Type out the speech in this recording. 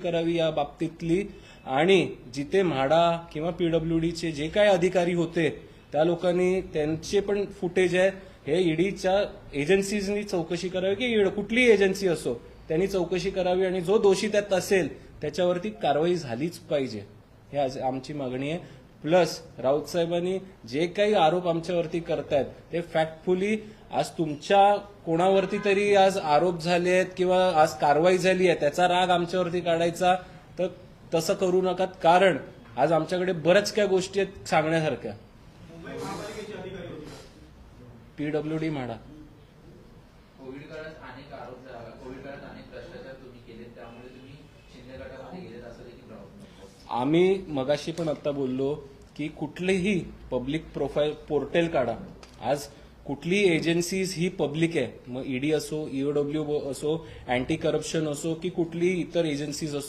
करावी या बाबतीतली आणि जिथे म्हाडा किंवा पीडब्ल्यूडीचे जे काही अधिकारी होते त्या लोकांनी त्यांचे पण फुटेज आहे हे ईडीच्या एजन्सीजनी चौकशी करावी की कुठलीही एजन्सी असो त्यांनी चौकशी करावी आणि जो दोषी त्यात असेल त्याच्यावरती कारवाई झालीच पाहिजे हे आज आमची मागणी आहे. प्लस राऊत साहेबांनी जे काही आरोप आमच्यावरती करतायत ते फॅक्टफुली आज तुमच्या कोणावरती तरी आज आरोप झाले आहेत किंवा आज कारवाई झाली आहे त्याचा राग आमच्यावरती काढायचा तर तसं करू नका, कारण आज आमच्याकडे बऱ्याच काय गोष्टी आहेत सांगण्यासारख्या. पीडब्ल्यूडी म्हाडा कोविड काळात अनेक आरोप कोविड काळात अनेक भ्रष्टाचार तुम्ही केले त्यामुळे तुम्ही शिंदे गटामध्ये गेलेत असं देखील राहत. आम्ही मगाशी पण आता बोललो की कुठलीही पब्लिक प्रोफाईल पोर्टल काढा. आज कुठलीही एजन्सीज ही पब्लिक आहे, मग ईडी असो, ईओडब्ल्यू असो, अँटी करप्शन असो की कुठलीही इतर एजन्सीज असो.